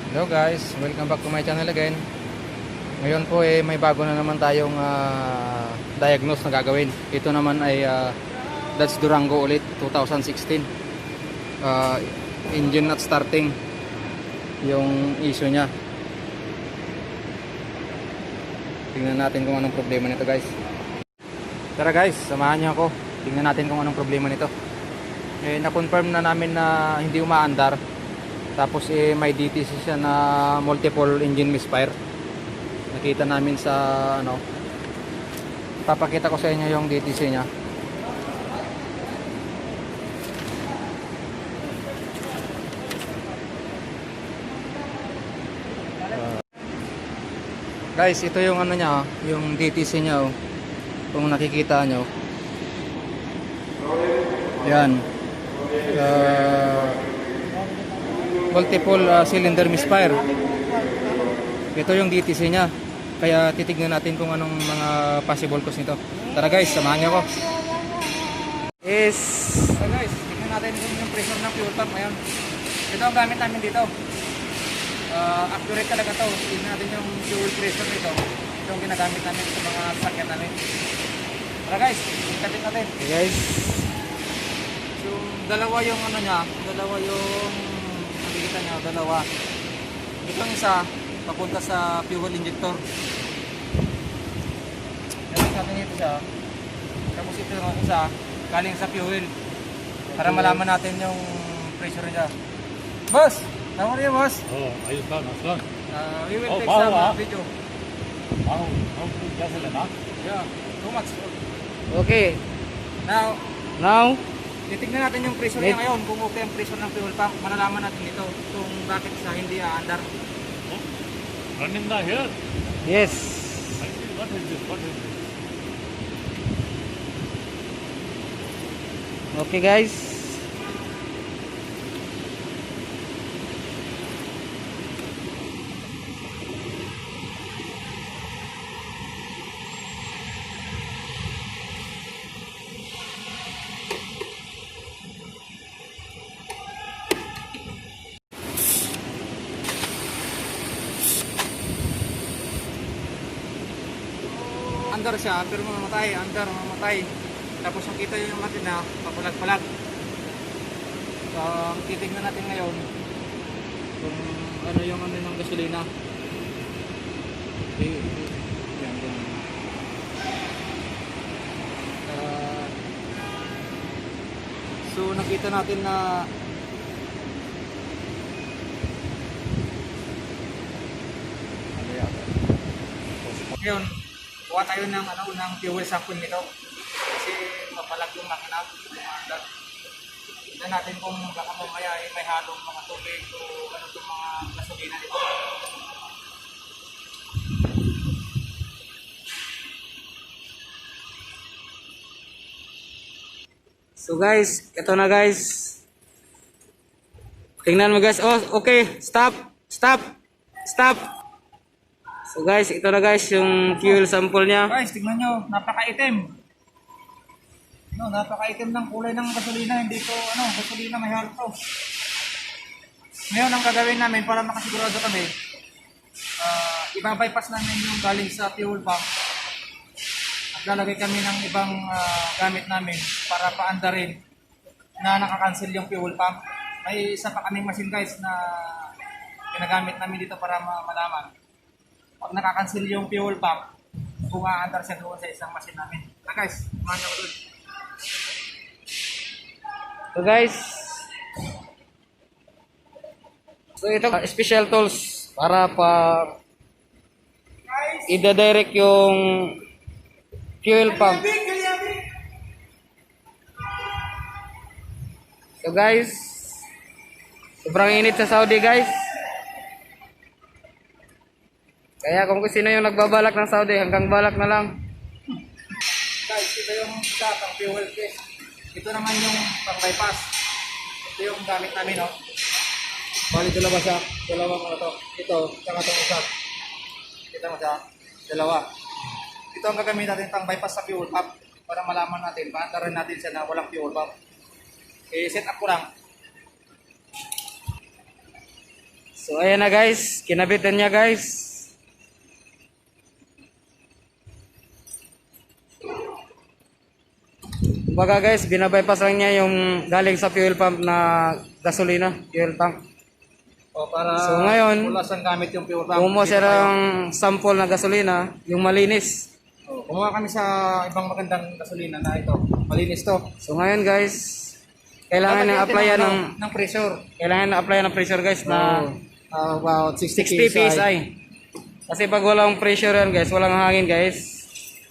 Hello guys, welcome back to my channel again. Ngayon po may bago na naman tayong diagnose na gagawin. Ito naman ay Dodge Durango ulit 2016. Engine not starting yung issue niya. Tingnan natin kung anong problema nito guys. Tara guys, samahan niyo ako. Tingnan natin kung anong problema nito. Na-confirm na namin na hindi umaandar. Tapos may DTC siya na multiple engine misfire. Nakita namin sa papakita ko sa inyo yung DTC niya. Guys, ito yung niya, yung DTC niya kung nakikita nyo. Yan. Multiple cylinder misfire. Ito yung DTC niya. Kaya titignan natin kung anong mga possible cause nito. Tara guys, samahan niyo ako. So guys, tignan natin yung pressure ng fuel pump ngayon. Ito ang gamit namin dito. Accurate talaga to. Tignan natin yung fuel pressure nito. Ito ang ginagamit namin sa mga sakyan namin. Tara guys, ikatin natin. Okay guys. So dalawa yung niya, dalawa yung nakikita nyo, dalawa. Itong isa papunta sa fuel injector. Galing natin ito siya. Tapos ito yung isa galing sa fuel. Para malaman natin yung pressure niya. Boss! Tama rin boss? ayos lang, ayos lang. We will take bago, some video. How gasoline, ha? Yeah, too much. Okay. Now, Now, titignan natin yung pressure niya ngayon. Kung okay ang pressure ng fuel pump, malalaman natin dito kung bakit sa hindi aandar. Running the here? yes. What is this? What is this? Okay guys. Andar siya, pero mamamatay, andar, mamamatay. Tapos nakita yung makina, papalag-palag. Titignan natin ngayon kung ano yung ng gasolina. Yan, yan. So nakita natin na yun, kuha tayo ng ng fuel sample nito kasi mapalag yung makina. Tignan natin kung baka mamaya may halong mga tubig o ano itong mga gasolina nito. So guys, ito na guys. Tingnan mo guys. Oh, okay. Stop. Stop. Stop. So guys, ito na guys yung fuel sample niya. Guys, tignan nyo, napaka-itim. Napaka-itim ng kulay ng gasolina, hindi to gasolina, may halo to. Ngayon ang gagawin namin para makasigurado kami, ibabypass namin yung galing sa fuel pump at lalagay kami ng ibang gamit namin para paandarin na nakakancel yung fuel pump. May isa pa kaming machine guys na ginagamit namin dito para malaman pag nakakancel yung fuel pump kung aandar siya doon sa isang machine namin. Guys, kumahan ako doon. So guys, so ito special tools para i-direct yung fuel pump. So guys, sobrang init sa Saudi guys. Kaya kung sino yung nagbabalak ng Saudi, hanggang balak na lang. Guys, ito yung isa pang fuel case. Ito naman yung pang bypass. Ito yung gamit namin, no? Bali, dalawa siya. Dalawa mga to. Ito, saka itong isa. Kita mo siya. Dalawa. Ito ang gagamit natin pang bypass sa fuel pump para malaman natin, paandarin natin siya na walang fuel pump. Set up ko lang. So ayan na guys, kinabitan niya guys. Kumbaga guys, binabypass lang niya yung galing sa fuel pump na gasolina, fuel tank. O para So, ngayon, wala siyang gamit yung fuel pump. Kumuha siya Dito tayo. ng sample na gasolina, yung malinis. O, kumuha kami sa ibang magandang gasolina na ito. Malinis to. So ngayon guys, kailangan na applyan ng pressure. kailangan na applyan ng pressure guys na About 60 60 PSI. Kasi pag walang pressure yan guys, walang hangin guys,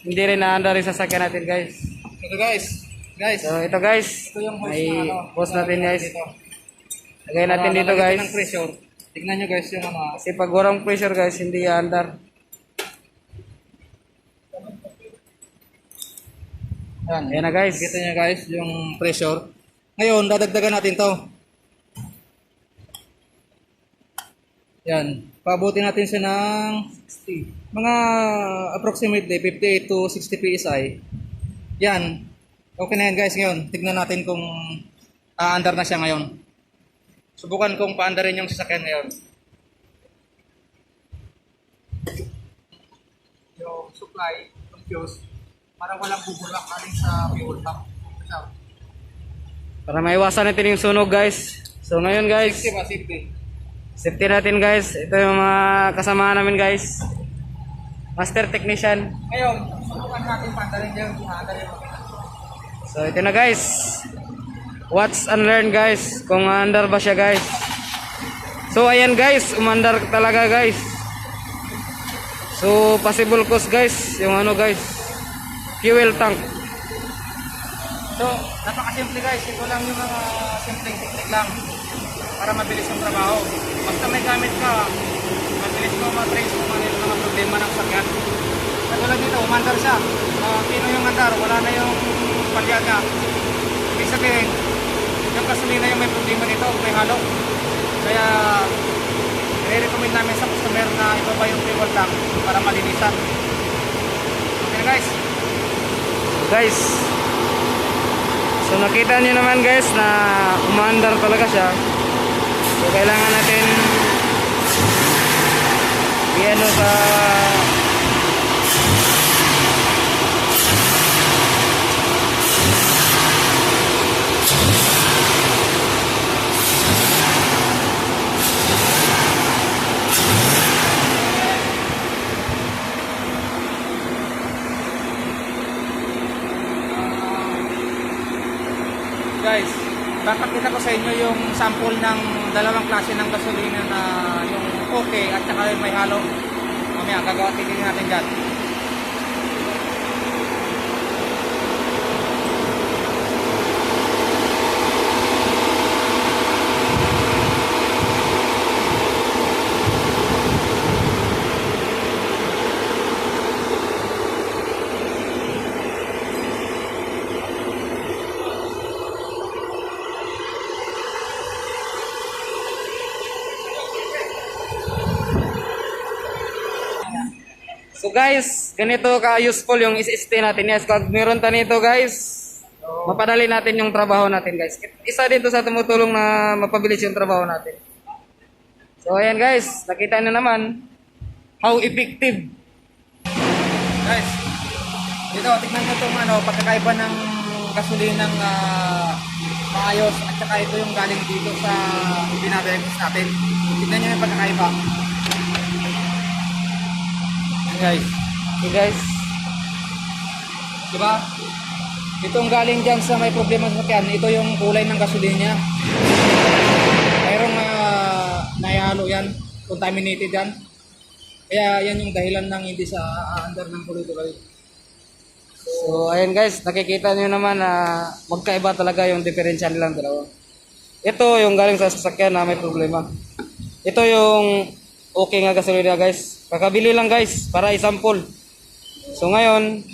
hindi rin naanda rin sasakyan natin guys. Ito guys. Guys. So ito guys, Ito yung hose may na ano. hose natin guys. Dito. Lagay natin dito Lalagyan guys. ng pressure. Tignan nyo guys yung ano. Kasi pag walang pressure guys, hindi aandar. Ayan. Ayan na guys. Kita nyo guys yung pressure. Ngayon, dadagdagan natin to. Yan. Paabutin natin siya ng 60. Mga approximately 58 to 60 PSI. Yan. Okay na yan guys ngayon. Tignan natin kung aandar na siya ngayon. Subukan kong paandarin yung sasakyan ngayon. Yung supply, yung fuse, parang walang bubulak aling sa fuel tank. Para maiwasan natin yung sunog guys. So ngayon guys, Safety ba? Safety. safety natin guys. Ito yung mga kasama namin guys. Master Technician. Ngayon, subukan natin paandarin dyan. Paandarin mo. So ito na guys. Watch and learn guys. Kung andar ba siya guys. So ayan guys, umandar talaga guys. So possible cause guys, yung ano guys, fuel tank. So, napakasimple guys. Ito lang yung mga simpleng technique lang para mabilis yung trabaho. Basta may gamit ka, mabilis mo matrace kung ano yung mga problema ng sakyan. Katulad dito, umandar siya. Pino yung andar, wala na yung palyaga. Ibig sabihin, yung gasolina yung may problema dito, may halo. Kaya, i-recommend namin sa customer na ibaba yung fuel tank para malinisan. Okay na guys. Guys. So nakita niyo naman guys na umandar talaga siya. So kailangan natin i-ano sa Guys, papakita ko sa inyo yung sample ng dalawang klase ng gasolina na yung okay at saka yung may halo. Mamaya, gagawa tingin natin dyan. So guys, ganito ka-useful yung SST natin. Yes, pag meron tayo nito guys, mapadali natin yung trabaho natin guys. Isa din to sa tumutulong na mapabilis yung trabaho natin. So ayan guys, nakita nyo naman how effective. Guys, dito, tignan nyo itong ano, pagkakaiba ng gasolinang maayos at saka ito yung galing dito sa binadiagnose natin. Tignan nyo yung pagkakaiba. Guys, Okay guys, diba? Itong galing dyan sa may problema sa sakyan, ito yung kulay ng gasolina niya. Mayroong naihalo yan, contaminated yan. Kaya yan yung dahilan ng hindi sa aandar ng tuloy-tuloy. so ayan guys, nakikita nyo naman na magkaiba talaga yung diferensya nilang dalawa. Ito yung galing sa sasakyan na may problema. Ito yung okay nga gasolina guys. Kakabili lang guys para i-sample. So ngayon,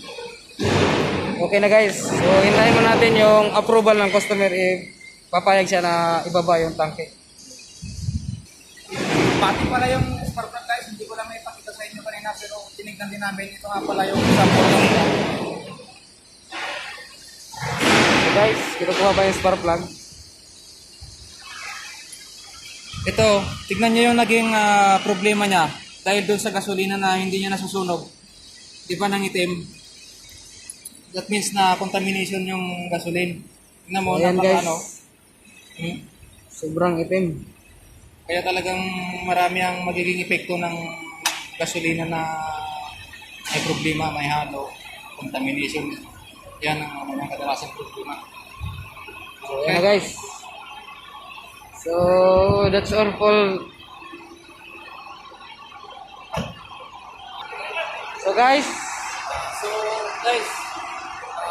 okay na guys. So hintayin mo natin yung approval ng customer if papayag siya na ibaba yung tangke. Pati pala yung spark plug guys, hindi ko lang may ipakita sa inyo kanina pero tinignan din namin. Ito nga pala yung sample ng So guys, kinukuha ba yung spark plug? Ito, tignan niyo yung naging problema niya dahil doon sa gasolina na hindi niya nasusunog. Di ba nang itim? That means na contamination yung gasoline. Tignan mo, Ayan guys, ano. Hmm? sobrang itim. Kaya talagang marami ang magiging epekto ng gasolina na may problema, may halo, contamination. Yan ang mga kadalasang problema. So, ayan na guys. So, that's all for... So guys, So guys,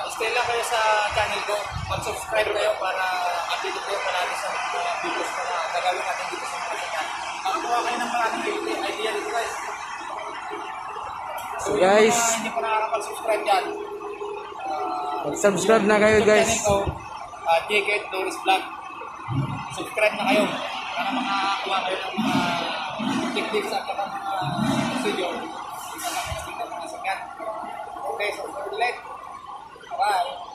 stay lang kayo sa channel ko. Mag-subscribe kayo para update kayo marami sa mga videos na gagawin natin dito sa mga channel. Makakuha kayo ng maraming idea dito guys. So, guys, yung mga hindi pa nakakapag-subscribe dyan, mag-subscribe na kayo YouTube guys. channel ko, JK Doris Vlog. Subscribe na kayo para makakuha kayo ng mga tips at mga procedure. Okay, so ulit. Bye.